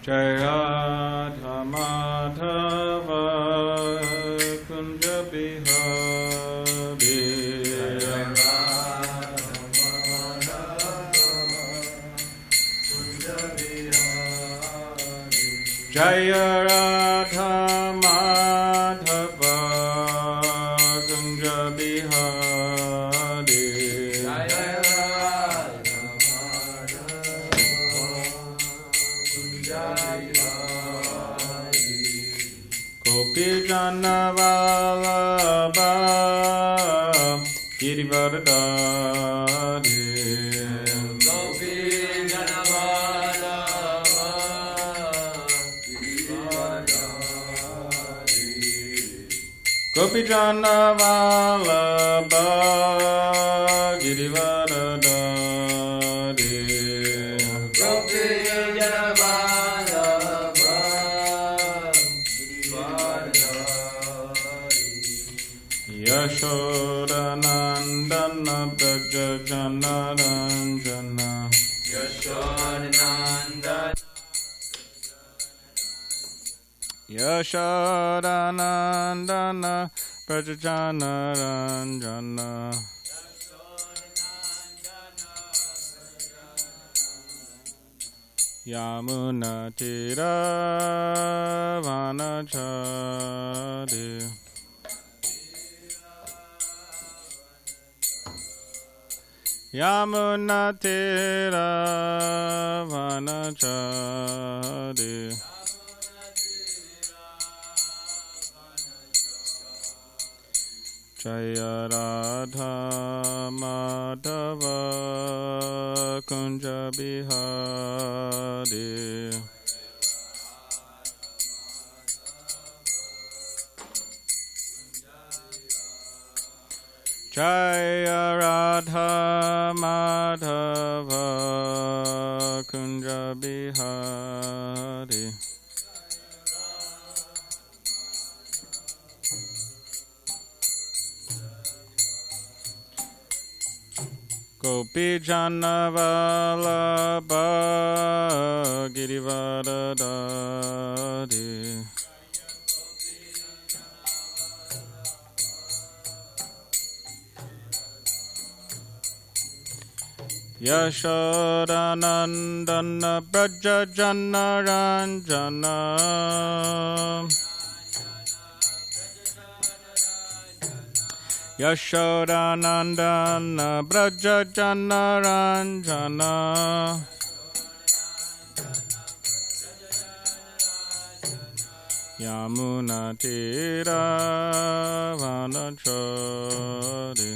Jaya Madhava Kunja Bihari Jaya Radha Madhava Kunja Bihari Gopi Jana Vallabha Girivardhari Gopi Jana Vallabha Girivardhari Gopi Jana Vallabha Girivardhari Yashodanandana Braja Jana Ranjana Yashodanandana Prajajana Ranjana Yamuna Tira Vanachari Yamuna Tira Vanachari Jaya Radha Madhava Kunja Bihari Jaya Radha Madhava Kunja Bihari Gopi Jana Vallabha Girivardhari Yashodanandana Braja Jana Ranjana Yashodanandana Braja Jana Ranjana Yamuna Tira Vanachari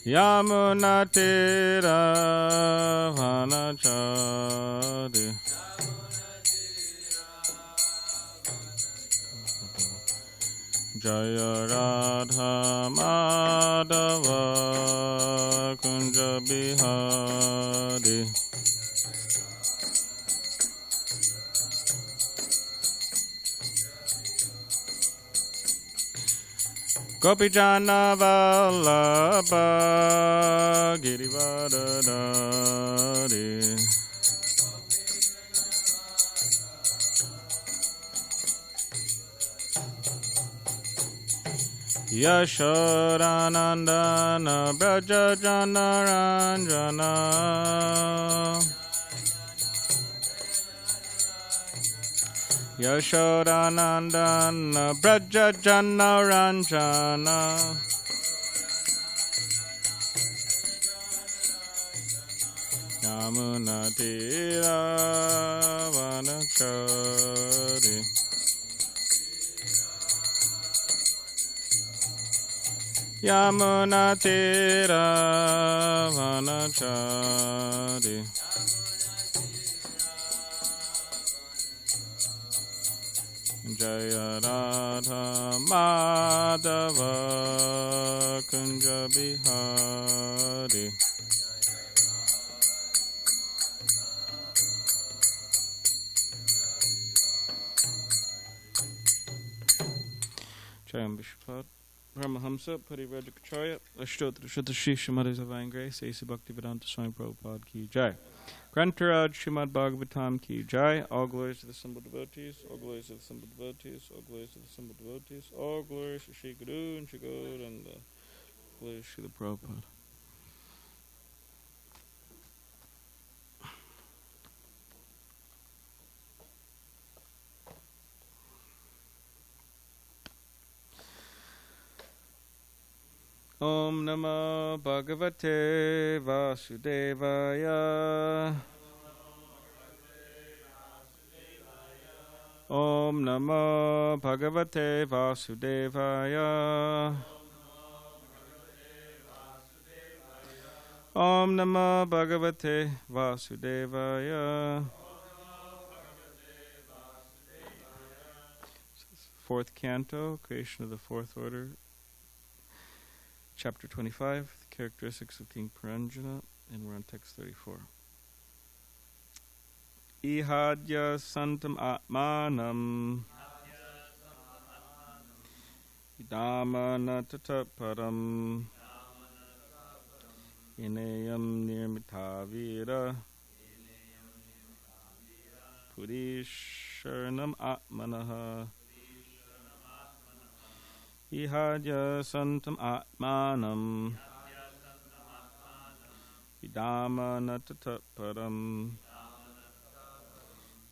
Yamuna Tira Vanachari Jaya Radha Madhava Kunja Bihari Gopi Jana Vallabha Girivardhari Yashodanandana Braja Jana Ranjana Yashodanandana Braja Jana Ranjana Yamuna Tira Vanachari Yamuna Tira Vanachari Jaya Radha Madhava Kunja Bihari Jayam Vishpad Paramahamsa Parivrajakacharya Ashtotra Shatashi Srimad Divine Grace A.C. Bhaktivedanta Swami Prabhupada Ki Jai. Grantaraj Srimad Bhagavatam Ki Jai. All glories to the simple devotees, all glories to the simple devotees, all glories to the simple devotees, all glories to Shri Guru and Shri God and the glories to the Prabhupada. Om Namah Bhagavate Vasudevaya. Om Namah Bhagavate Vasudevaya. Om Namah Bhagavate Vasudevaya. Fourth canto, creation of the fourth order. Chapter 25, the characteristics of King Puranjana, and we're on text 34. Ihadya santam atmanam idamana tataparam inayam nirmitavira purisharanam atmanaha. Ihadya santam atmanam idamana tataparam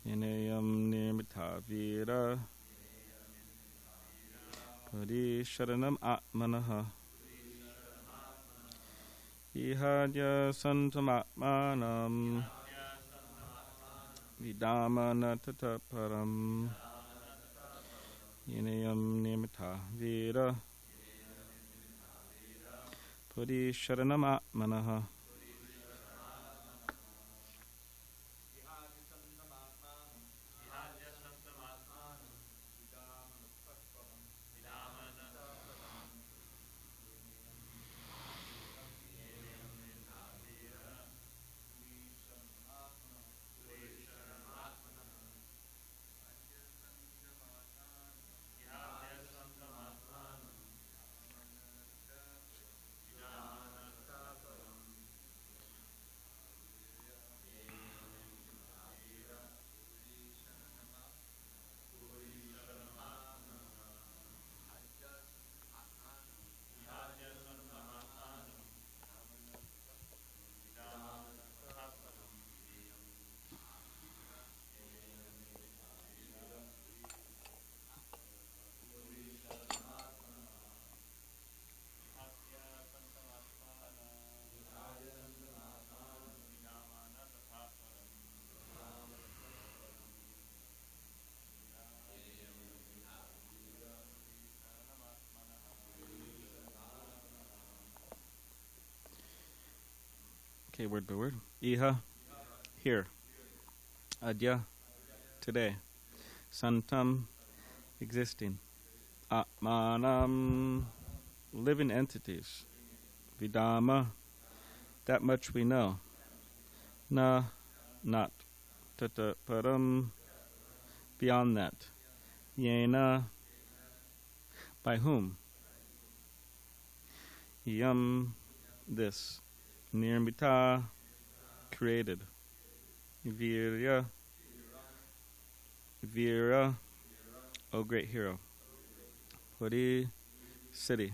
inayam nirmitavira parisharanam atmanaha. Ihadya santam atmanam idamana tataparam inayam nirmitavira parisharanam atmanaha. Okay, word by word. Iha, here. Adya, today. Santam, existing. Atmanam, living entities. Vidama, that much we know. Na, not. Tata param, beyond that. Yena, by whom? Yam, this. Nirmita, created. Virya, Vira, O great hero. Puri, city.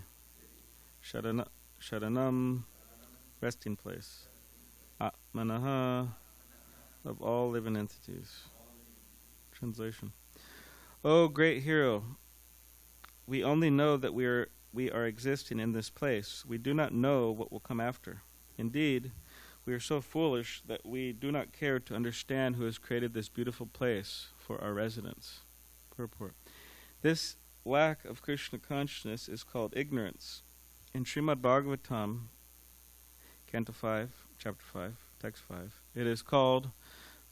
Sharanam, resting place. Atmanaha, of all living entities. Translation. O great hero, we only know that we are existing in this place. We do not know what will come after. Indeed, we are so foolish that we do not care to understand who has created this beautiful place for our residence. Purport. This lack of Krishna consciousness is called ignorance. In Srimad Bhagavatam, Canto 5, Chapter 5, Text 5, it is called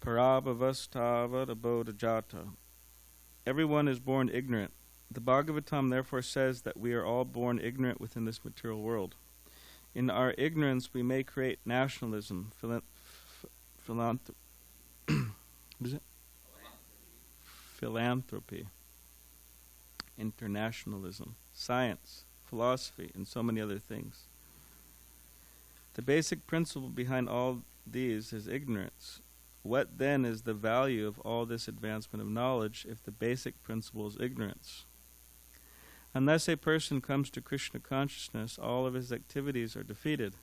Parabhavastava Bodhajata. Everyone is born ignorant. The Bhagavatam therefore says that we are all born ignorant within this material world. In our ignorance, we may create nationalism, philanthropy, internationalism, science, philosophy, and so many other things. The basic principle behind all these is ignorance. What then is the value of all this advancement of knowledge if the basic principle is ignorance? Unless a person comes to Krishna consciousness, all of his activities are defeated.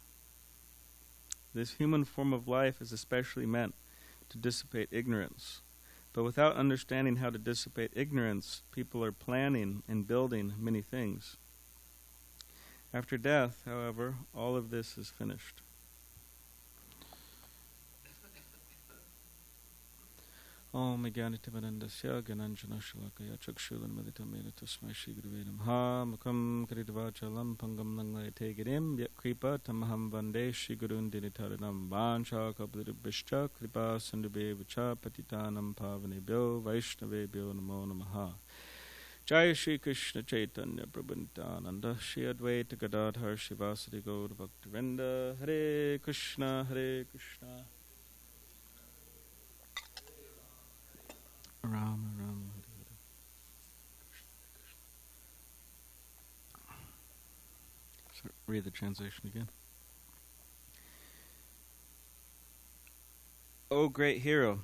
This human form of life is especially meant to dissipate ignorance. But without understanding how to dissipate ignorance, people are planning and building many things. After death, however, all of this is finished. Om Jnanitivanandasya Gyananjanashalakaya Chakshulanmaditamena Tasmai Shri Guruve Namaha Mukam Karidvachalam Pangam Nanglayate Girim Yatkripa Tamaham Vande Shri Gurun Dinitaranam Vancha Kapadribhishcha Kripa Sindhube Vacha Patitanam Pavanebhyo Vaishnavebhyo Namo Namaha. Jai Shri Krishna Chaitanya Prabhu Nityananda Shri Advaita Gadadhar Shivasadi Gaur Bhaktivinoda Hare Krishna Hare Krishna Rama Rama Hare Hare Krishna. So read the translation again. O great hero,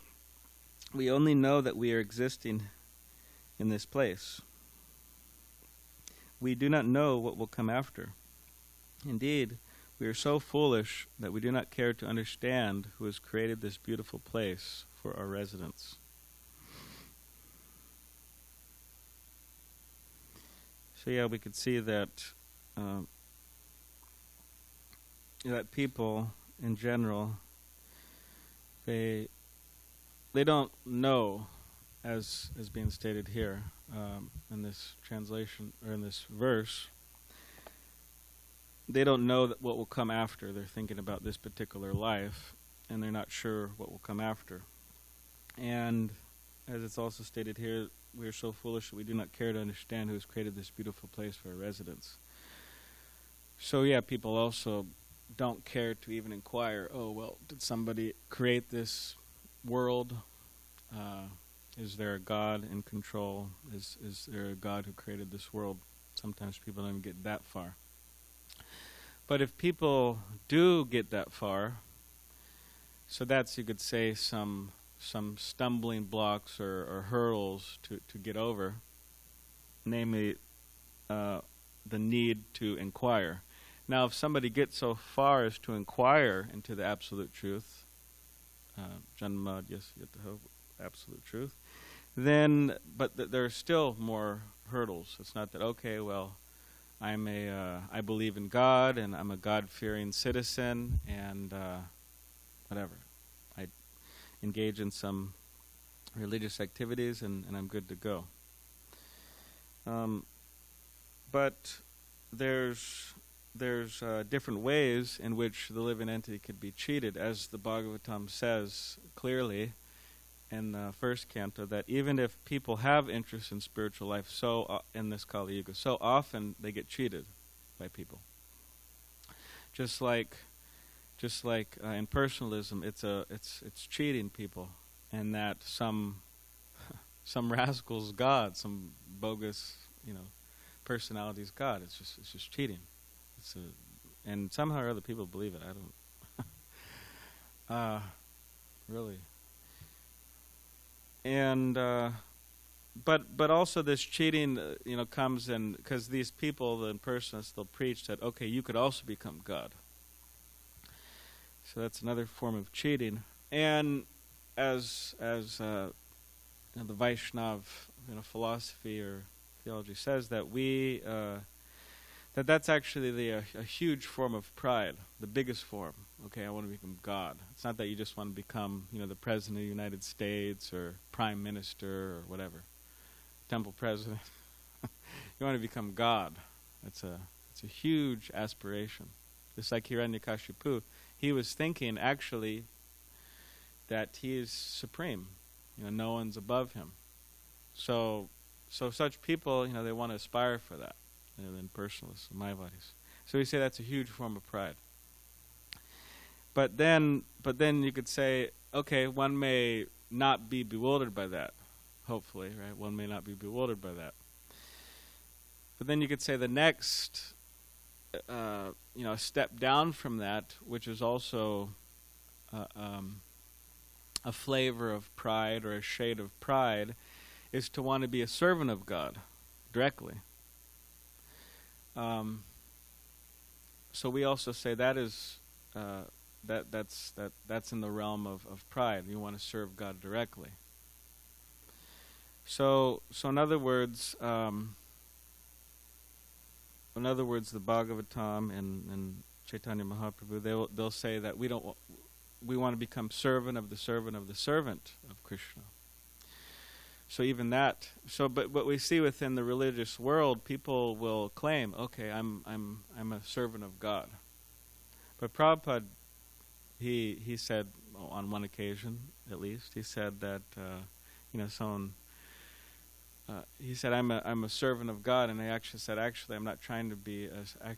we only know that we are existing in this place. We do not know what will come after. Indeed, we are so foolish that we do not care to understand who has created this beautiful place for our residence. So yeah, we could see that that people in general, they don't know, as being stated here in this translation or in this verse, they don't know that what will come after. They're thinking about this particular life, and they're not sure what will come after. And as it's also stated here, we are so foolish that we do not care to understand who has created this beautiful place for our residence. So yeah, people also don't care to even inquire, oh, well, did somebody create this world? Is there a God in control? Is there a God who created this world? Sometimes people don't even get that far. But if people do get that far, so that's, you could say, some stumbling blocks or hurdles to get over, namely the need to inquire. Now, if somebody gets so far as to inquire into the absolute truth, Janmad Yasyataha, absolute truth, then, but there are still more hurdles. It's not that, okay, well, I believe in God, and I'm a God-fearing citizen, and whatever. I engage in some religious activities, and I'm good to go. But there's different ways in which the living entity could be cheated, as the Bhagavatam says clearly in the first canto, that even if people have interest in spiritual life, in this Kali Yuga, so often they get cheated by people. Just like in personalism, it's cheating people, and that some rascal's God, some bogus personality's God. It's just cheating. And somehow or other people believe it. I don't really. And but also this cheating, comes in because these people, the impersonalists, they'll preach that, okay, you could also become God. So that's another form of cheating. And as the Vaishnav philosophy or theology says, that that's actually a huge form of pride, the biggest form. Okay, I want to become God. It's not that you just want to become, the President of the United States or Prime Minister or whatever, Temple President. You want to become God. It's a huge aspiration. Just like Hiranyakashipu, he was thinking actually that he is supreme. No one's above him. So such people, they want to aspire for that. Than personalists, Mayavadis. So we say that's a huge form of pride. But then you could say, okay, one may not be bewildered by that. Hopefully, right? One may not be bewildered by that. But then you could say the next, step down from that, which is also a flavor of pride or a shade of pride, is to want to be a servant of God directly. So we also say that is that's in the realm of pride. You want to serve God directly. So in other words, the Bhagavatam and Chaitanya Mahaprabhu, they'll say that we want to become servant of the servant of the servant of Krishna. So even that. But what we see within the religious world, people will claim, okay, I'm a servant of God. But Prabhupada, he said on one occasion, at least, he said that he said I'm a servant of God, and I actually said I'm not trying to be.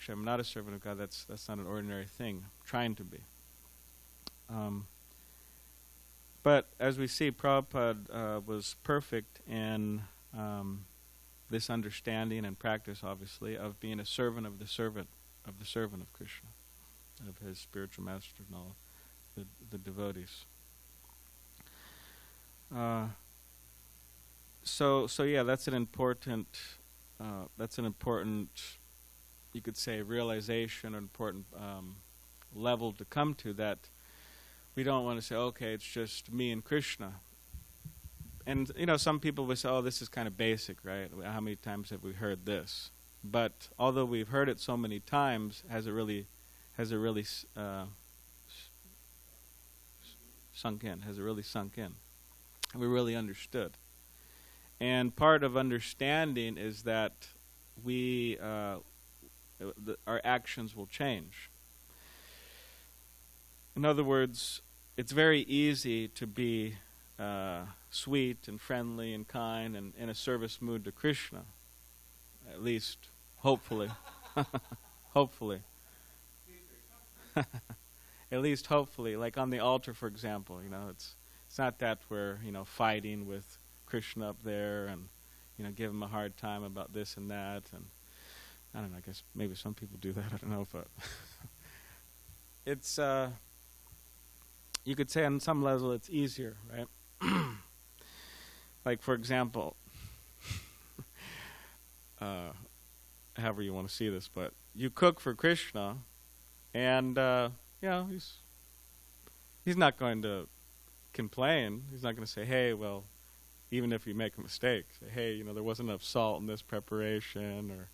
I'm not a servant of God. That's not an ordinary thing. I'm trying to be. But as we see, Prabhupada was perfect in this understanding and practice, obviously, of being a servant of the servant of Krishna, of his spiritual master and all the devotees. So yeah, that's an important, you could say, realization, an important level to come to, that we don't want to say, okay, it's just me and Krishna. And, some people would say, oh, this is kind of basic, right? How many times have we heard this? But although we've heard it so many times, has it really sunk in? Has it really sunk in? Have we really understood? And part of understanding is that our actions will change. In other words, it's very easy to be sweet and friendly and kind and in a service mood to Krishna. At least, hopefully. Hopefully. At least hopefully. Like on the altar, for example, it's not that we're, fighting with Krishna up there and, give him a hard time about this and that. And I don't know, I guess maybe some people do that, I don't know, but it's, you could say on some level it's easier, right? Like, for example, however you want to see this, but you cook for Krishna, and he's not going to complain. He's not going to say, hey, well, even if you make a mistake, say, hey, there wasn't enough salt in this preparation, or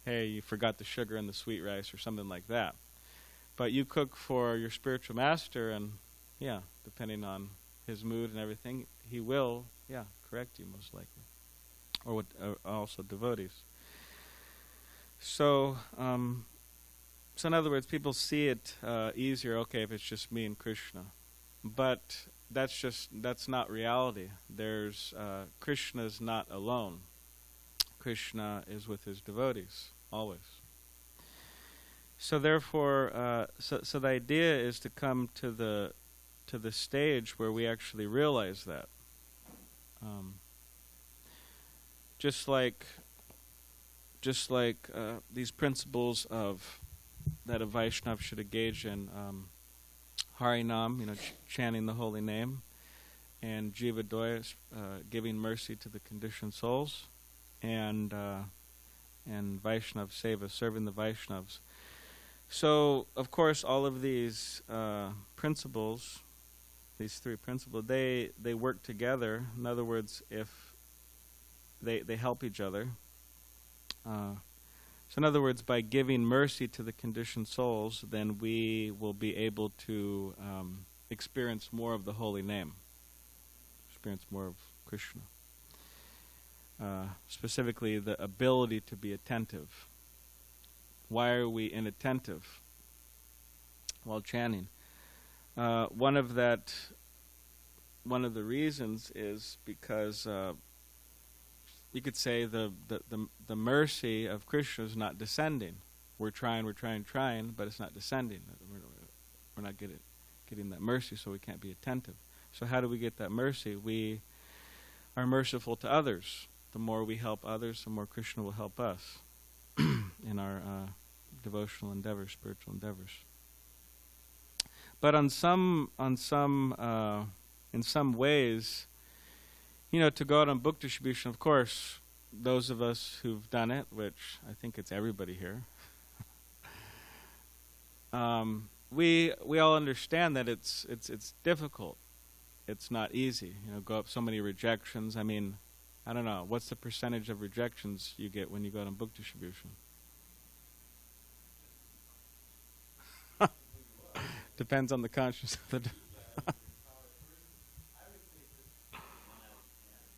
hey, you forgot the sugar in the sweet rice, or something like that. But you cook for your spiritual master, and depending on his mood and everything, he will, correct you most likely, or also devotees. So in other words, people see it easier, okay, if it's just me and Krishna. But that's not reality. There's Krishna's not alone. Krishna is with his devotees, always. So therefore, so the idea is to come to the stage where we actually realize that. Just like these principles of that a Vaishnava should engage in Harinam, chanting the holy name, and Jivadoya, giving mercy to the conditioned souls, and Vaishnava Seva, serving the Vaishnavas. So, of course, all of these principles, these three principles, they work together. In other words, if they help each other. So in other words, by giving mercy to the conditioned souls, then we will be able to experience more of the holy name, experience more of Krishna. Specifically, the ability to be attentive. Why are we inattentive while chanting? One of the reasons is because you could say the mercy of Krishna is not descending. We're trying, but it's not descending. We're not getting that mercy, so we can't be attentive. So how do we get that mercy? We are merciful to others. The more we help others, the more Krishna will help us. in our devotional endeavors, spiritual endeavors. But in some ways, to go out on book distribution, of course, those of us who've done it, which I think it's everybody here, we all understand that it's difficult. It's not easy. Go up so many rejections. I mean, I don't know. What's the percentage of rejections you get when you go out on book distribution? Depends on the conscience of the.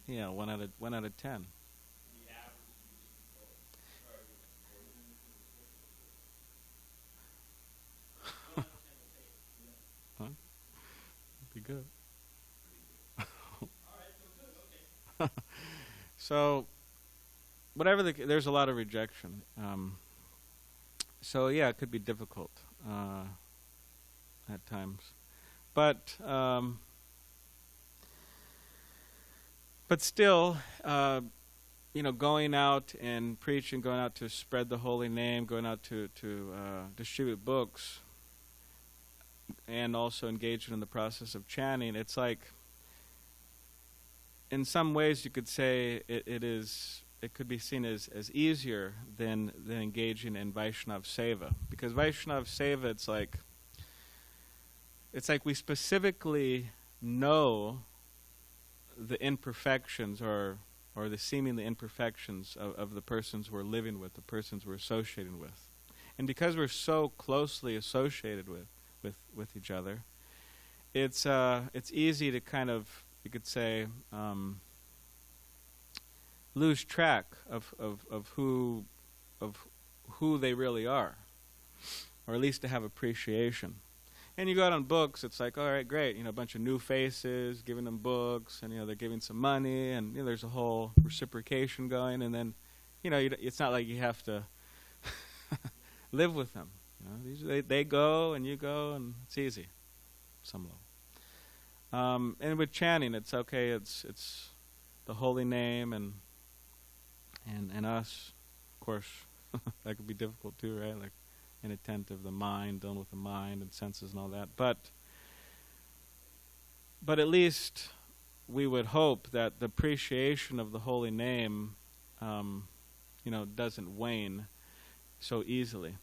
Yeah, 1 out of 10. Huh? Be good. So, whatever there's a lot of rejection. So yeah, it could be difficult at times, but still, going out and preaching, going out to spread the holy name, going out to distribute books, and also engaging in the process of chanting. It's like, in some ways, you could say it could be seen as easier than engaging in Vaishnava Seva, because Vaishnava Seva, it's like we specifically know the imperfections or the seemingly imperfections of the persons we're living with, the persons we're associating with, and because we're so closely associated with each other, it's easy to kind of, you could say, lose track of who they really are, or at least to have appreciation. And you go out on books, it's like, all right, great, a bunch of new faces, giving them books, and they're giving some money, and there's a whole reciprocation going, and then it's not like you have to live with them. They go and you go, and it's easy, some level. And with chanting, it's okay. It's the holy name and us. Of course, that could be difficult too, right? Like inattentive, the mind, dealing with the mind and senses and all that. But at least we would hope that the appreciation of the holy name, doesn't wane so easily.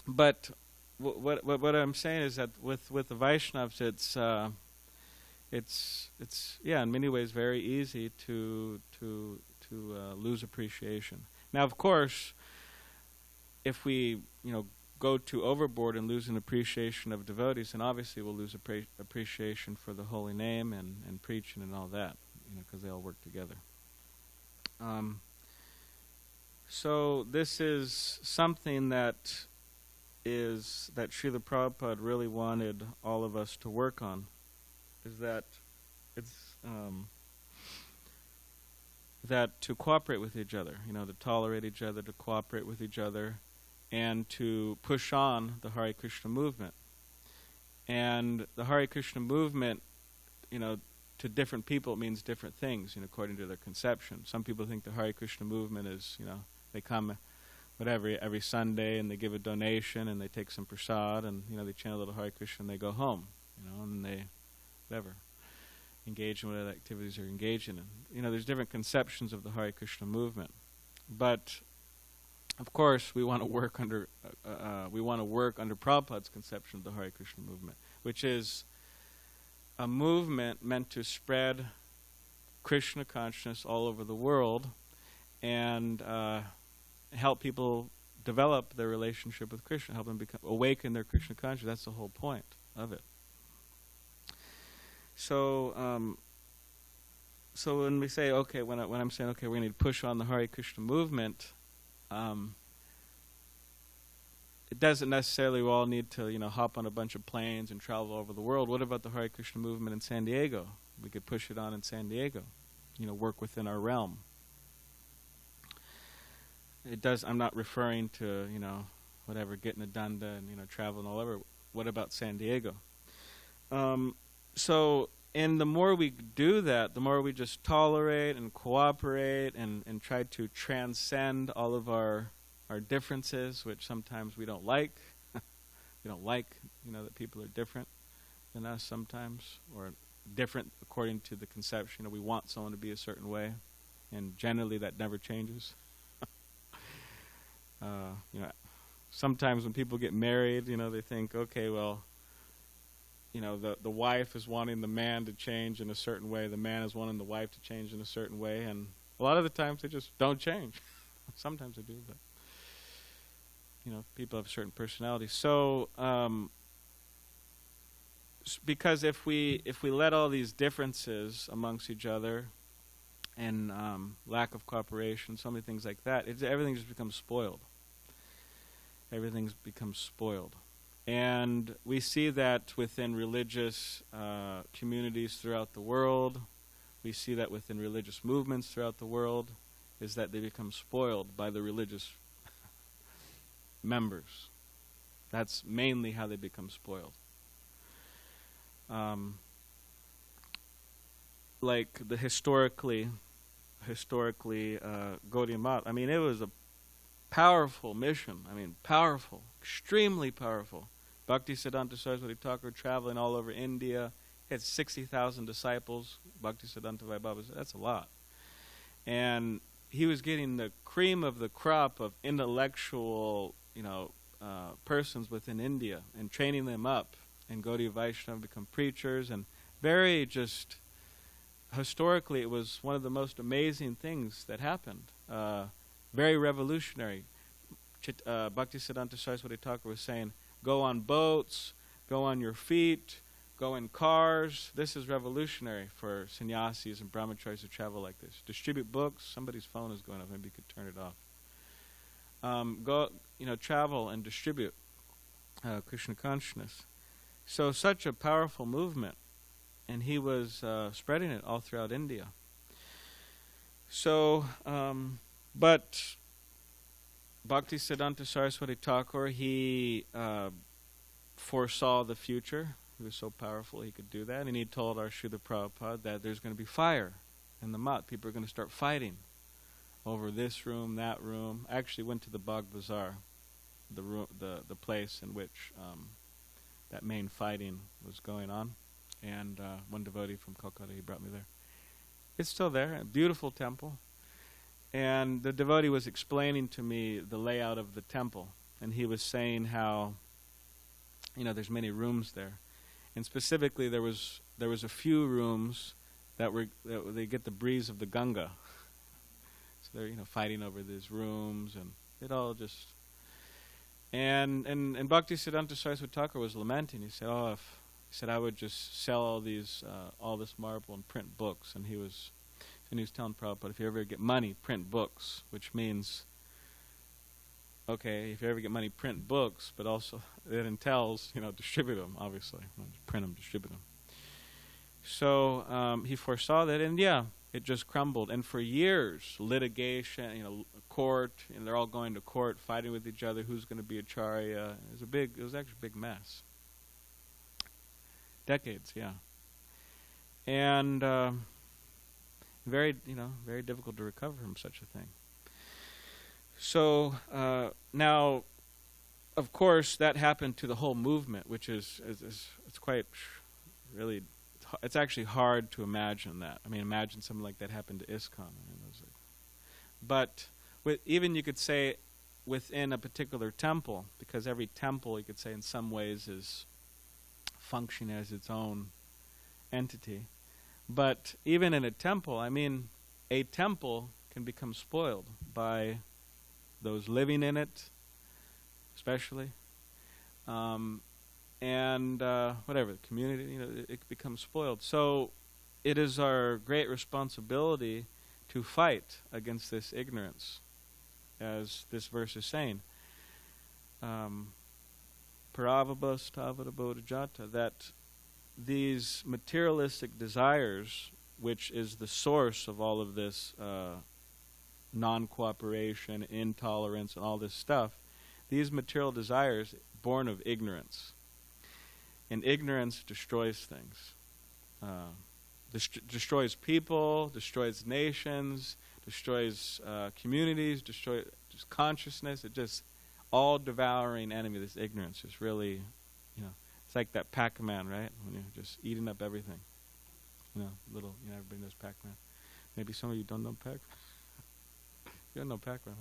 But what I'm saying is that with the Vaishnavas, it's in many ways very easy to lose appreciation. Now, of course, if we go too overboard and lose an appreciation of devotees, then obviously we'll lose appreciation for the holy name and preaching and all that, because they all work together. So this is something that Srila Prabhupada really wanted all of us to work on, is that it's that to cooperate with each other, to tolerate each other, to cooperate with each other, and to push on the Hare Krishna movement. And the Hare Krishna movement, to different people it means different things, according to their conception. Some people think the Hare Krishna movement is, they come every Sunday and they give a donation and they take some prasad and they chant a little Hare Krishna and they go home, and they engage in whatever activities they're engaged in. There's different conceptions of the Hare Krishna movement, but of course we want to work under Prabhupada's conception of the Hare Krishna movement, which is a movement meant to spread Krishna consciousness all over the world and help people develop their relationship with Krishna, help them awaken their Krishna consciousness. That's the whole point of it. So when we say, okay, when I'm saying, okay, we need to push on the Hare Krishna movement, it doesn't necessarily we all need to, hop on a bunch of planes and travel all over the world. What about the Hare Krishna movement in SanDiego? We could push it on in SanDiego, work within our realm. I'm not referring to, whatever, getting a danda and, traveling all over. What about SanDiego? And the more we do that, the more we just tolerate and cooperate and try to transcend all of our our differences, which sometimes we don't like. We don't like, that people are different than us sometimes, or different according to the conception. We want someone to be a certain way, and generally that never changes. Sometimes when people get married, they think, okay, well, the wife is wanting the man to change in a certain way, the man is wanting the wife to change in a certain way, and a lot of the times they just don't change. Sometimes they do, but people have certain personalities. So because if we let all these differences amongst each other and lack of cooperation, so many things like that, everything just becomes spoiled. Everything becomes spoiled. And we see that within religious communities throughout the world. We see that within religious movements throughout the world, is that they become spoiled by the religious members. That's mainly how they become spoiled. Like the historically Gaudiya Math, it was a powerful mission. Powerful, extremely powerful. Bhaktisiddhanta Saraswati Thakur traveling all over India. He had 60,000 disciples. Bhaktisiddhanta Vaibhava said, that's a lot. And he was getting the cream of the crop of intellectual, persons within India and training them up. And Gaudiya Vaishnava become preachers, and very just historically it was one of the most amazing things that happened. Very revolutionary. Bhaktisiddhanta Saraswati Thakur was saying, go on boats, go on your feet, go in cars. This is revolutionary for sannyasis and brahmacharis to travel like this. Distribute books. Somebody's phone is going off. Maybe you could turn it off. Go, travel and distribute Krishna consciousness. So such a powerful movement, and he was spreading it all throughout India. So, but Bhaktisiddhanta Saraswati Thakur, he foresaw the future. He was so powerful he could do that, and he told our Srila Prabhupada that there's going to be fire in the mat. People are going to start fighting over this room, that room. I actually went to the Bagh Bazaar, the place in which that main fighting was going on, and one devotee from Calcutta, he brought me there. It's still there, a beautiful temple. And the devotee was explaining to me the layout of the temple, and he was saying how, there's many rooms there, and specifically there was a few rooms that they get the breeze of the Ganga. So they're fighting over these rooms, and it all just. And Bhaktisiddhanta Saraswati Thakur was lamenting. He said, I would just sell all this marble and print books, and he was telling Prabhupada, if you ever get money, print books, which means, okay, if you ever get money, print books, but also it entails, distribute them, obviously. Not just print them, distribute them. So he foresaw that, and it just crumbled. And for years, litigation, court, and they're all going to court, fighting with each other, who's going to be Acharya. It was actually a big mess. Decades, And very difficult to recover from such a thing. So now, of course, that happened to the whole movement, which is it's quite really. It's actually hard to imagine that. Imagine something like that happened to ISKCON. But even you could say within a particular temple, because every temple, you could say in some ways is functioning as its own entity. But even in a temple, a temple can become spoiled by those living in it, especially, and whatever, the community, it becomes spoiled. So it is our great responsibility to fight against this ignorance, as this verse is saying. Paravabhas tavada bodhijata, that these materialistic desires, which is the source of all of this non-cooperation, intolerance, and all this stuff, these material desires born of ignorance. And ignorance destroys things. Destroys people, destroys nations, destroys communities, destroys just consciousness. It just all devouring enemy. This ignorance is really, it's like that Pac-Man, right? When you're just eating up everything. Everybody knows Pac-Man. Maybe some of you don't know Pac-Man. You don't know Pac-Man,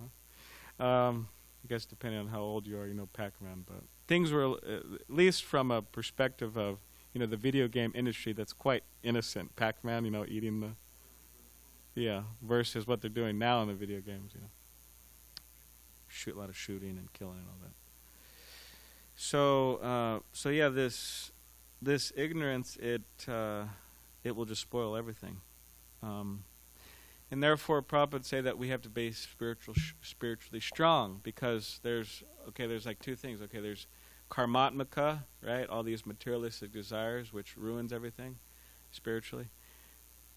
huh? I guess depending on how old you are, you know Pac-Man. But things were, at least from a perspective of, the video game industry, that's quite innocent. Pac-Man, eating versus what they're doing now in the video games, Shoot a lot of shooting and killing and all that. So yeah, this ignorance, it will just spoil everything. And therefore, Prabhupada would say that we have to be spiritually strong, because there's like two things. Okay, there's karmatmaka, right? All these materialistic desires, which ruins everything, spiritually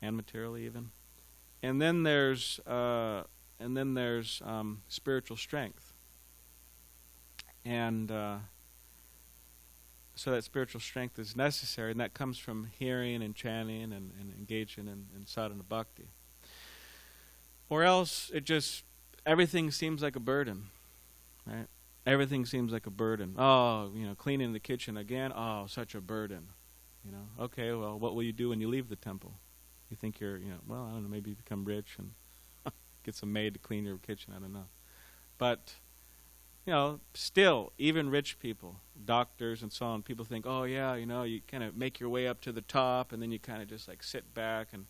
and materially even. And then there's spiritual strength. And so that spiritual strength is necessary, and that comes from hearing and chanting and engaging in sadhana bhakti. Or else everything seems like a burden, right? Everything seems like a burden. Oh, cleaning the kitchen again. Oh, such a burden. Okay, well, what will you do when you leave the temple? You think you're, well, I don't know, maybe you become rich and get some maid to clean your kitchen. I don't know. But, still, even rich people, doctors and so on, people think, oh, yeah, you kind of make your way up to the top and then you kind of just like sit back. And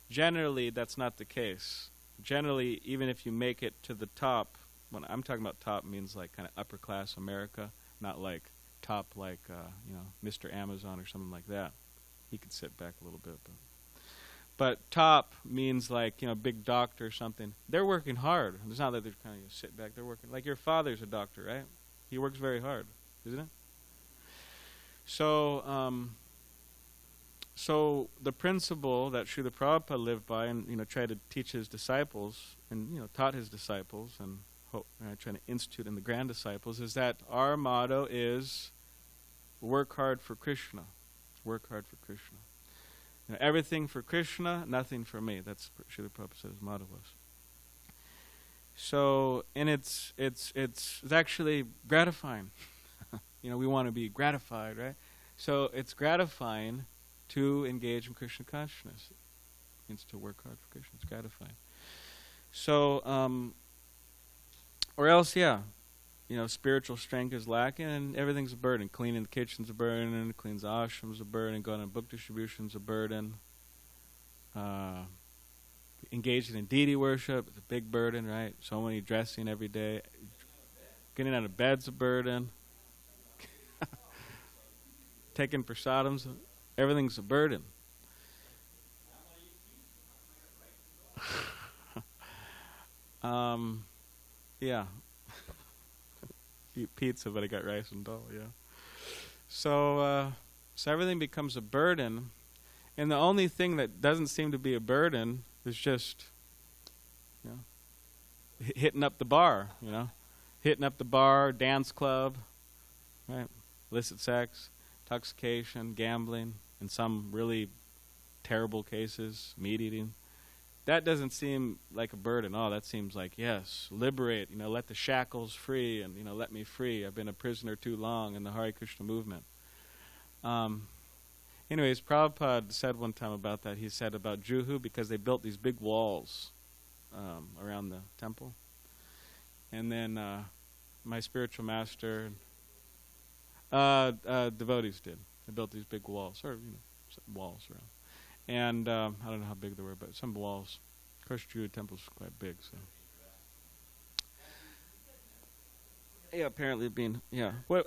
generally, that's not the case. Generally, even if you make it to the top, when I'm talking about top, means like kind of upper class America, not like top like Mr. Amazon or something like that. He could sit back a little bit, but top means like big doctor or something. They're working hard. It's not that they're kind of sit back. They're working. Like your father's a doctor, right? He works very hard, isn't it? So the principle that Srila Prabhupada lived by and tried to teach his disciples and taught his disciples and trying to institute in the grand disciples is that our motto is work hard for Krishna. Work hard for Krishna. Everything for Krishna, nothing for me. That's what Srila Prabhupada said his motto was. So, and it's actually gratifying. We want to be gratified, right? So it's gratifying to engage in Krishna consciousness. It means to work hard for Krishna. It's gratifying. So, or else, spiritual strength is lacking and everything's a burden. Cleaning the kitchen's a burden, cleaning the ashram's a burden, going on book distribution's a burden. Engaging in deity worship is a big burden, right? So many dressing every day. Getting out of bed's a burden. Taking prasadams, everything's a burden. Yeah. Eat pizza, but I got rice and dal, yeah. So everything becomes a burden, and the only thing that doesn't seem to be a burden is just, hitting up the bar, hitting up the bar, dance club, right? Illicit sex, intoxication, gambling, in some really terrible cases, meat eating. That doesn't seem like a burden. Oh, that seems like, yes, liberate, let the shackles free and, let me free. I've been a prisoner too long in the Hare Krishna movement. Anyways, Prabhupada said one time about that. He said about Juhu, because they built these big walls around the temple. And then my spiritual master, devotees did. They built these big walls, or, walls around. And I don't know how big they were, but some walls. Of course, Jew temple's quite big, so. Yeah, apparently being, yeah. Well,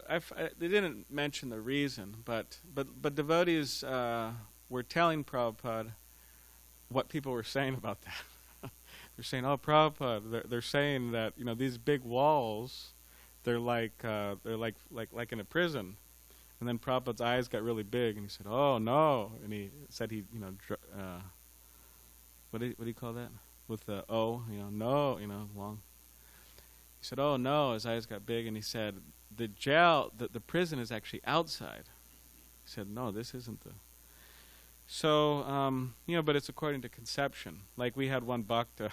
they didn't mention the reason, but devotees were telling Prabhupada what people were saying about that. They're saying, oh, Prabhupada, they're saying that, these big walls, they're like in a prison. And then Prabhupada's eyes got really big, and he said, "Oh no!" And he said, what do you call that? With the O, no, long. He said, "Oh no!" His eyes got big, and he said, "The jail, the prison is actually outside." He said, "No, this isn't the." So, but it's according to conception. Like we had one bhakta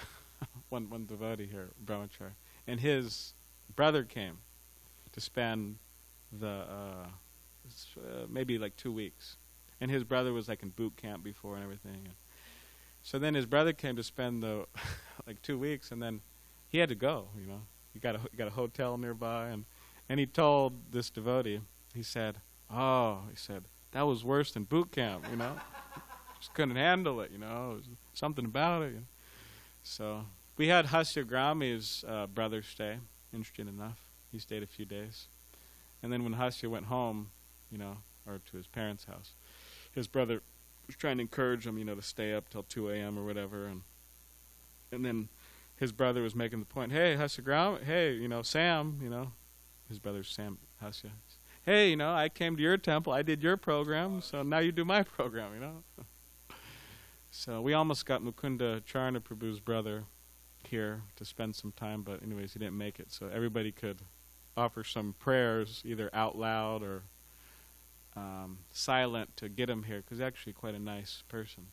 one devotee here, brahmachari, and his brother came to spend the maybe like 2 weeks, and his brother was like in boot camp before and everything. And so then his brother came to spend the like 2 weeks, and then he had to go. He got a hotel nearby, and he told this devotee, he said, that was worse than boot camp. Just couldn't handle it. It was something about it. So we had Hasya Grami's brother stay. Interesting enough, he stayed a few days, and then when Hasya went home, or to his parents' house, his brother was trying to encourage him, to stay up till 2 a.m. or whatever, and then his brother was making the point, hey, Hasya Grami, hey, Sam, his brother's Sam Hasya. Hey, I came to your temple, I did your program, so now you do my program, So we almost got Mukunda Charna Prabhu's brother here to spend some time, but anyways, he didn't make it, so everybody could offer some prayers, either out loud or silent, to get him here, because he's actually quite a nice person,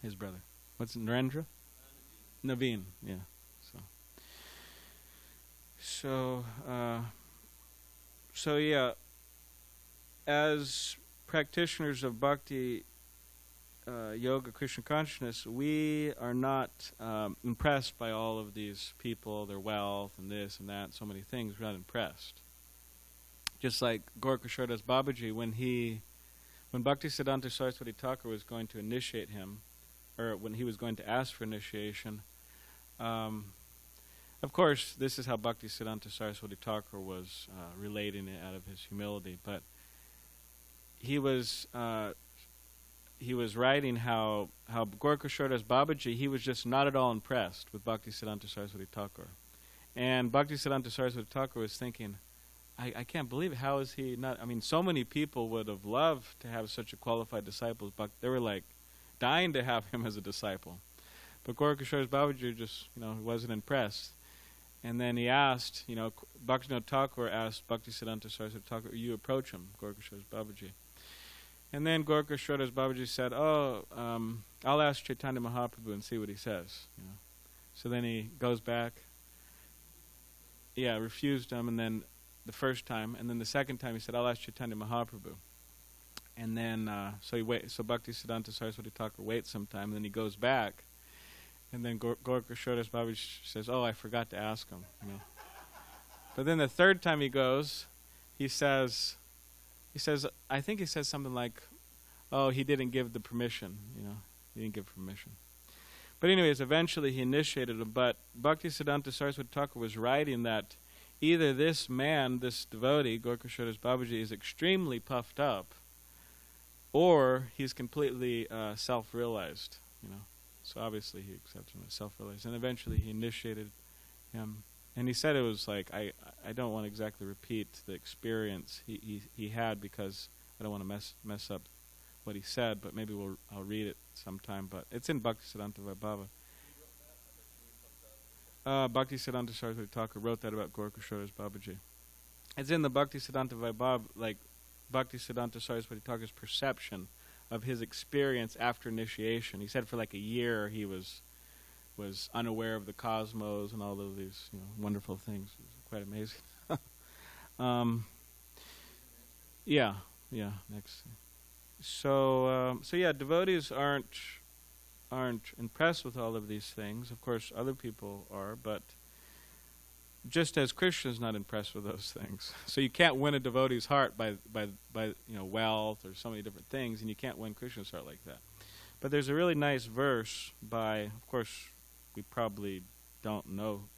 his brother. What's it, Narendra? Naveen, yeah. So yeah, as practitioners of bhakti, yoga, Krishna consciousness, we are not impressed by all of these people, their wealth, and this and that, so many things. We're not impressed. Just like Gorkashodas Babaji, when Bhaktisiddhanta Saraswati Thakur was going to initiate him, or when he was going to ask for initiation, of course, this is how Bhaktisiddhanta Saraswati Thakur was relating it out of his humility, but he was writing how Gorkashodas Babaji, he was just not at all impressed with Bhaktisiddhanta Saraswati Thakur. And Bhaktisiddhanta Saraswati Thakur was thinking, I can't believe it. How is he not? I mean, so many people would have loved to have such a qualified disciple, but they were like dying to have him as a disciple. But Gorkashodas Babaji just, wasn't impressed. And then he asked, Bhaktivinoda Thakur asked Bhaktisiddhanta Saraswati Thakur, you approach him, Gorkashodas Babaji. And then Gorkashodas Babaji said, I'll ask Chaitanya Mahaprabhu and see what he says. So then he goes back, refused him, and then the first time, and then the second time he said, I'll ask Chaitanya Mahaprabhu. And then, so Bhaktisiddhanta Saraswati Thakur waits some time, and then he goes back, and then Gorkashodas Babaji says, I forgot to ask him. But then the third time he goes, he says, I think he says something like, he didn't give the permission, he didn't give permission. But anyways, eventually he initiated him, but Bhaktisiddhanta Saraswati Thakur was writing that either this man, this devotee, Gorkashodas Babaji, is extremely puffed up, or he's completely self-realized, So obviously he accepted him as self-realized. And eventually he initiated him. And he said it was like, I don't want to exactly repeat the experience he had, because I don't want to mess up what he said, but maybe I'll read it sometime. But it's in Bhaktisiddhanta Vaibhava. Bhaktisiddhanta Saraswati Thakur wrote that about Gorkashodas Babaji. It's in the Bhaktisiddhanta Vaibhava, like Bhaktisiddhanta Saraswati Thakur's perception of his experience after initiation. He said for like a year he was unaware of the cosmos and all of these wonderful things. It was quite amazing. Next. So devotees aren't impressed with all of these things. Of course, other people are, but just as Krishna is not impressed with those things. So you can't win a devotee's heart by wealth or so many different things, and you can't win Krishna's heart like that. But there's a really nice verse by, of course, we probably don't know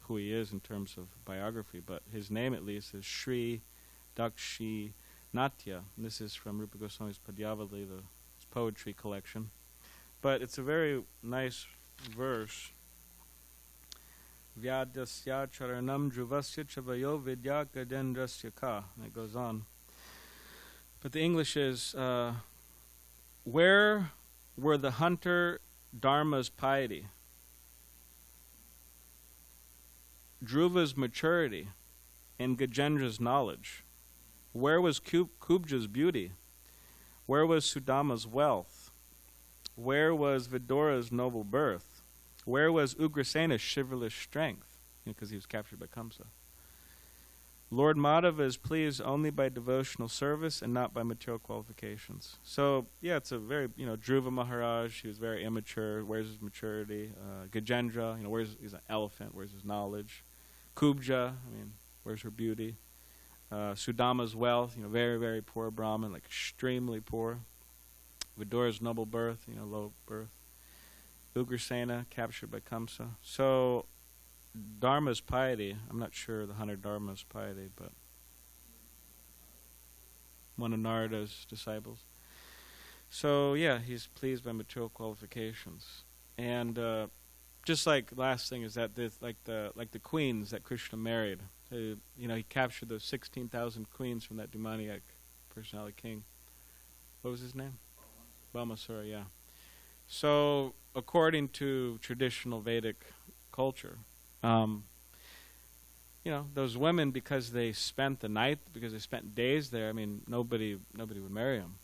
who he is in terms of biography, but his name at least is Sri Dakshi Natya. And this is from Rupa Goswami's Padyavali, the poetry collection. But it's a very nice verse. Vyadasya charanam druvasya chavayo vidya gadendrasya ka. And it goes on. But the English is, where were the hunter Dharma's piety, Dhruva's maturity, and Gajendra's knowledge? Where was Kubja's beauty? Where was Sudama's wealth? Where was Vidura's noble birth? Where was Ugrasena's chivalrous strength? Because he was captured by Kamsa. Lord Madhava is pleased only by devotional service and not by material qualifications. So, yeah, it's a very, Dhruva Maharaj, he was very immature. Where's his maturity? Gajendra, he's an elephant. Where's his knowledge? Kubja, where's her beauty? Sudama's wealth, very, very poor Brahmin, like extremely poor. Vidura's noble birth, low birth. Ugrasena, captured by Kamsa. So, Dharma's piety, I'm not sure the 100 Dharma's piety, but one of Narada's disciples. So, yeah, he's pleased by material qualifications. And just like last thing is that like the queens that Krishna married. He captured those 16,000 queens from that demoniac personality king. What was his name? Bhamasura, yeah. So, according to traditional Vedic culture, those women, because they spent the night, because they spent days there, nobody would marry them.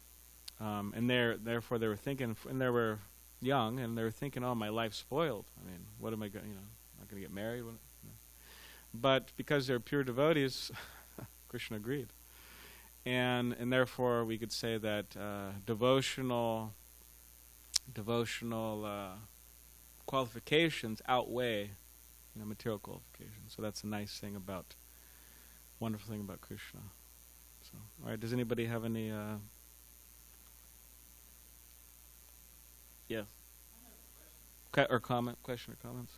And therefore they were thinking, and they were young, and they were thinking, oh, my life's spoiled. What am I going, not going to get married? But because they're pure devotees, Krishna agreed. And therefore we could say that devotional qualifications outweigh material qualifications. So that's a nice thing wonderful thing about Krishna. So, all right, does anybody have any yes, or question or comments?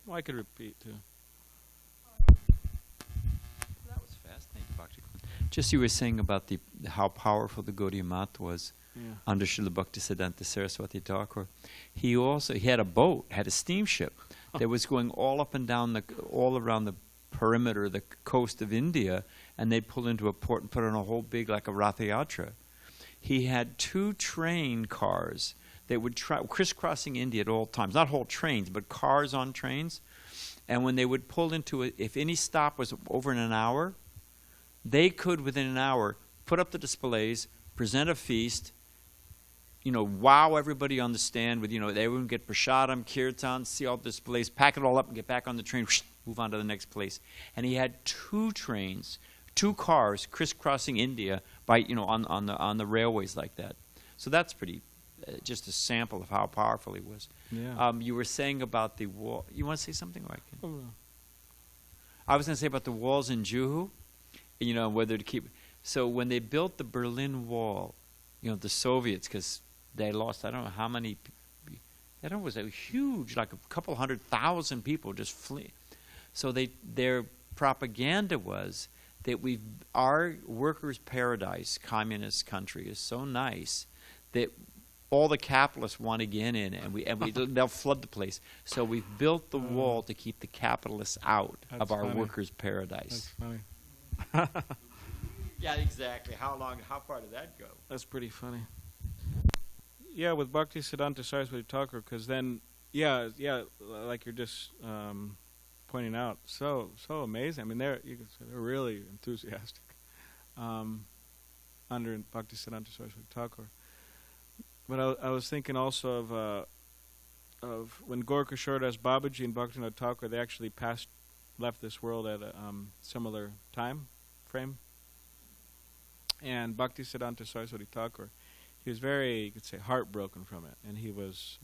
Well, I could repeat too. That was fast. Thank you, Bhakti. Just you were saying about how powerful the Gaudiya Math was under Srila Bhaktisiddhanta Saraswati Thakur. He had a boat, had a steamship that was going all up and down all around the perimeter, the coast of India, and they'd pull into a port and put on a whole big, like a Ratha Yatra. He had 2 train cars that would crisscrossing India at all times, not whole trains, but cars on trains. And when they would pull into it, if any stop was over in an hour, they could, within an hour, put up the displays, present a feast, wow everybody on the stand with, they would get prasadam, kirtan, see all the displays, pack it all up and get back on the train, move on to the next place. And he had 2 trains, 2 cars crisscrossing India by, on the railways like that. So that's pretty, just a sample of how powerful he was. Yeah. You were saying about the wall. You want to say something? Or I can? Oh, no. I was going to say about the walls in Juhu, whether to keep. So when they built the Berlin Wall, the Soviets, because they lost, I don't know how many, I don't know, it was a huge, like a couple 100,000 people just flee. So their propaganda was that our workers' paradise, communist country, is so nice that all the capitalists want to get in, and they'll flood the place. So we've built the wall to keep the capitalists out of our workers' paradise. That's funny. Yeah, exactly. How far did that go? That's pretty funny. Yeah, with Bhaktisiddhanta Saraswati Thakur, because then, like you're just pointing out, so amazing. They're really enthusiastic under Bhaktisiddhanta Saraswati Thakur. But I was thinking also of when Gaurkishore Das Babaji and Bhaktivinoda Thakur, they actually left this world at a similar time frame. And Bhaktisiddhanta Saraswati Thakur, he was very, you could say, heartbroken from it. And he was,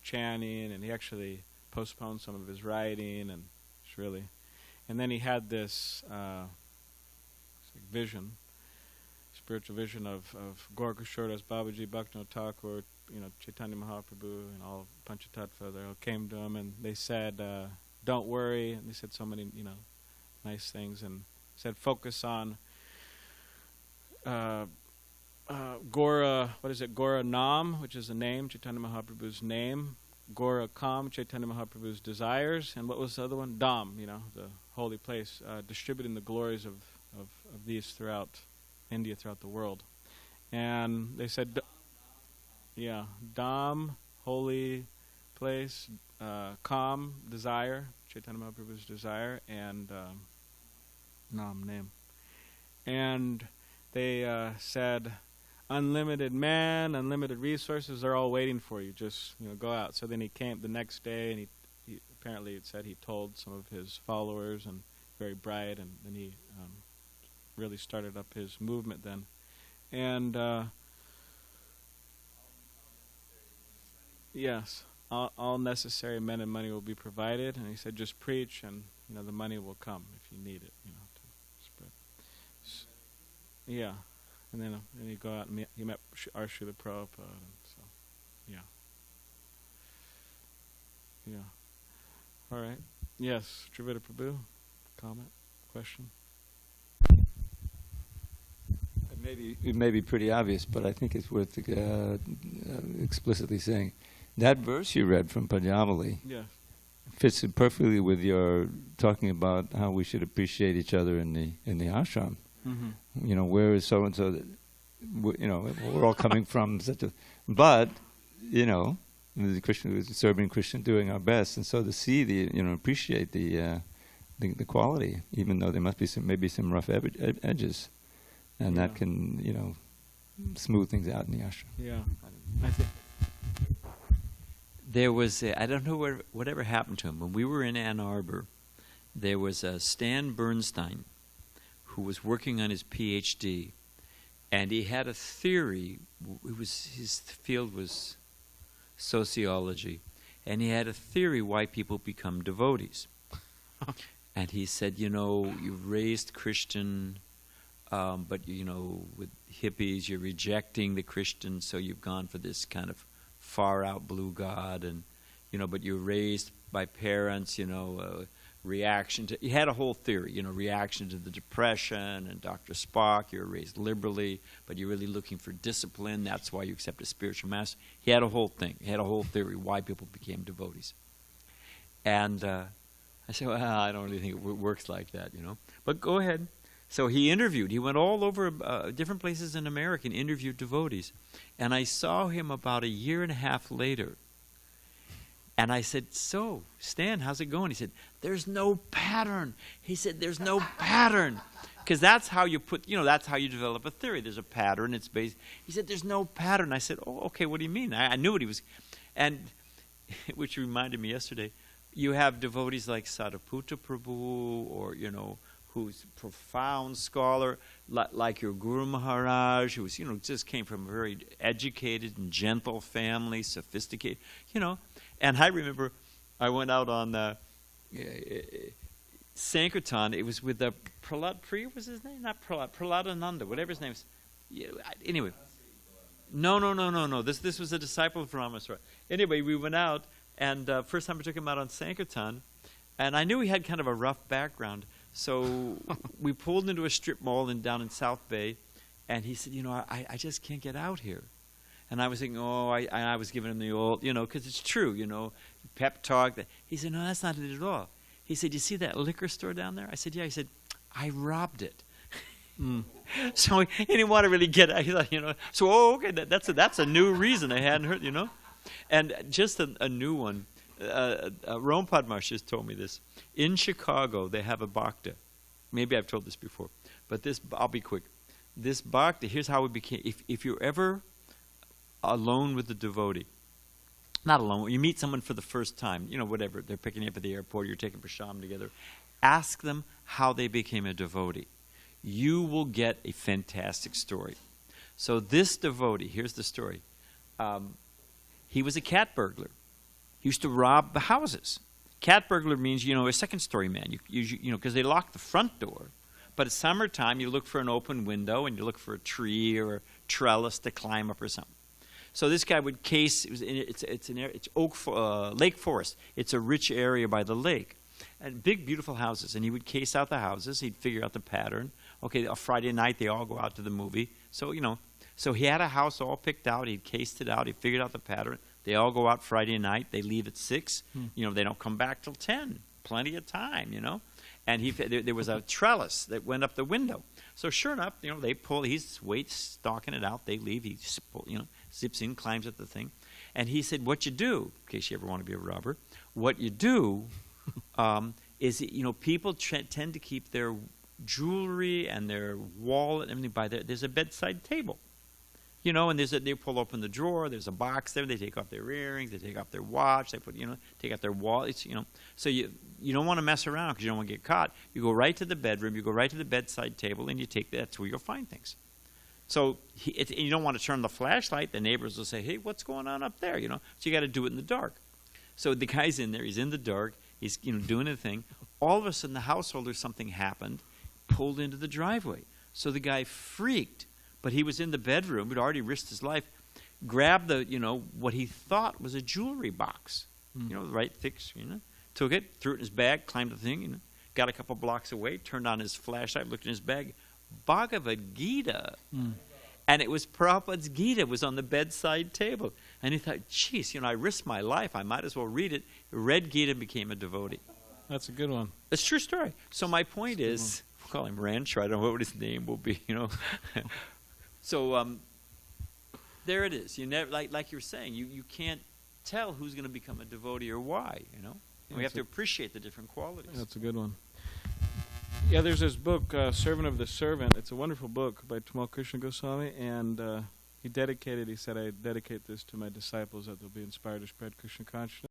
chanting, and he actually postponed some of his writing, and it's really... And then he had this vision, spiritual vision of Gaurkishore Das Babaji, Bhaktivinoda Thakur, Chaitanya Mahaprabhu, and all Panchatattva. They all came to him, and they said, don't worry. And they said so many, nice things. And said, focus on Gora, Gora Nam, which is the name, Chaitanya Mahaprabhu's name. Gora Kam, Chaitanya Mahaprabhu's desires. And what was the other one? Dham, the holy place, distributing the glories of these throughout India, throughout the world. And they said, Dham, holy place, Kam, desire, Chaitanya Mahaprabhu's desire, and Nam name. And they said, unlimited man, unlimited resources are all waiting for you. Just go out. So then he came the next day, and he apparently it said he told some of his followers, and very bright, and then he really started up his movement then. And yes, all necessary men and money will be provided. And he said, just preach, and the money will come if you need it. To spread. Yeah, and then he'd go out and he met our Srila Prabhupada. And so, yeah. All right. Yes, Dravida Prabhu, comment, question. It may be pretty obvious, but I think it's worth explicitly saying. That verse you read from Panyavali fits perfectly with your talking about how we should appreciate each other in the ashram. Mm-hmm. Where is so and so? We're all coming from such a. But the Christian, Serbian Christian, doing our best, and so to see appreciate the quality, even though there must be maybe some rough edges. And that can, smooth things out in the ashram. Yeah, I think there was I don't know whatever happened to him. When we were in Ann Arbor, there was Stan Bernstein, who was working on his PhD, and he had a theory. His field was sociology, and he had a theory why people become devotees. And he said, you're raised Christian. But with hippies, you're rejecting the Christians, so you've gone for this kind of far-out blue God, and but you're raised by parents, reaction to. He had a whole theory, reaction to the Depression and Dr. Spock. You're raised liberally, but you're really looking for discipline. That's why you accept a spiritual master. He had a whole thing. He had a whole theory why people became devotees. And I said, well, I don't really think it works like that, But go ahead. So he went all over different places in America and interviewed devotees. And I saw him about a year and a half later. And I said, so, Stan, how's it going? He said, there's no pattern. He said, there's no pattern. Because that's how you that's how you develop a theory. There's a pattern. It's based. He said, there's no pattern. I said, oh, okay, what do you mean? I knew what he was. And which reminded me yesterday, you have devotees like Sariputta Prabhu or, who's a profound scholar, like your Guru Maharaj, who was, just came from a very educated and gentle family, sophisticated, And I remember I went out on Sankirtan. It was with Prahlad Priya, was his name? Not Prahlad, Prahladananda, whatever his name is. Yeah, anyway. No. This was a disciple of Ramaswami. Anyway, we went out, and first time I took him out on Sankirtan, and I knew he had kind of a rough background. So we pulled into a strip mall down in South Bay, and he said, I just can't get out here. And I was thinking, I was giving him the old, because it's true, pep talk. He said, no, that's not it at all. He said, you see that liquor store down there? I said, yeah. He said, I robbed it. So he didn't want to really get out. He thought, so, okay, that's a new reason I hadn't heard, And just a new one. Ram Padmash just told me this. In Chicago, they have a bhakta. Maybe I've told this before, but I'll be quick. This bhakta, here's how it became. If you're ever alone with the devotee, not alone, you meet someone for the first time, whatever, they're picking you up at the airport, you're taking prasham together, ask them how they became a devotee. You will get a fantastic story. So this devotee, here's the story. He was a cat burglar. He used to rob the houses. Cat burglar means, a second-story man, because they lock the front door. But it's summertime, you look for an open window, and you look for a tree or a trellis to climb up or something. So this guy would case, it's Lake Forest. It's a rich area by the lake. And big, beautiful houses. And he would case out the houses. He'd figure out the pattern. Okay, a Friday night, they all go out to the movie. So, so he had a house all picked out. He'd cased it out. He figured out the pattern. They all go out Friday night. They leave at 6. They don't come back till 10. Plenty of time, And there was a trellis that went up the window. So sure enough, they pull. He's stalking it out. They leave. He zips in, climbs up the thing. And he said, what you do, in case you ever want to be a robber, what you do is, people tend to keep their jewelry and their wallet and everything by there's a bedside table. You know, and they pull open the drawer, there's a box there, they take off their earrings, they take off their watch, they put, take out their wallets, So you don't want to mess around because you don't want to get caught. You go right to the bedroom, you go right to the bedside table, and that's where you'll find things. So you don't want to turn the flashlight. The neighbors will say, hey, what's going on up there? So you got to do it in the dark. So the guy's in there, he's in the dark, he's doing a thing. All of a sudden, the householder, something happened, pulled into the driveway. So the guy freaked. But he was in the bedroom, he'd already risked his life, grabbed what he thought was a jewelry box, the right thick, took it, threw it in his bag, climbed the thing, got a couple blocks away, turned on his flashlight, looked in his bag, Bhagavad Gita. And it was Prabhupada's Gita, it was on the bedside table. And he thought, geez, I risked my life, I might as well read it. Read Gita and became a devotee. That's a good one. It's a true story. So my point is, we'll call him Rancher, I don't know what his name will be, So there it is. You never, like you were saying, you can't tell who's going to become a devotee or why. And we have to appreciate the different qualities. That's a good one. Yeah, there's this book, Servant of the Servant. It's a wonderful book by Tamal Krishna Goswami, and he said, I dedicate this to my disciples that they'll be inspired to spread Krishna consciousness.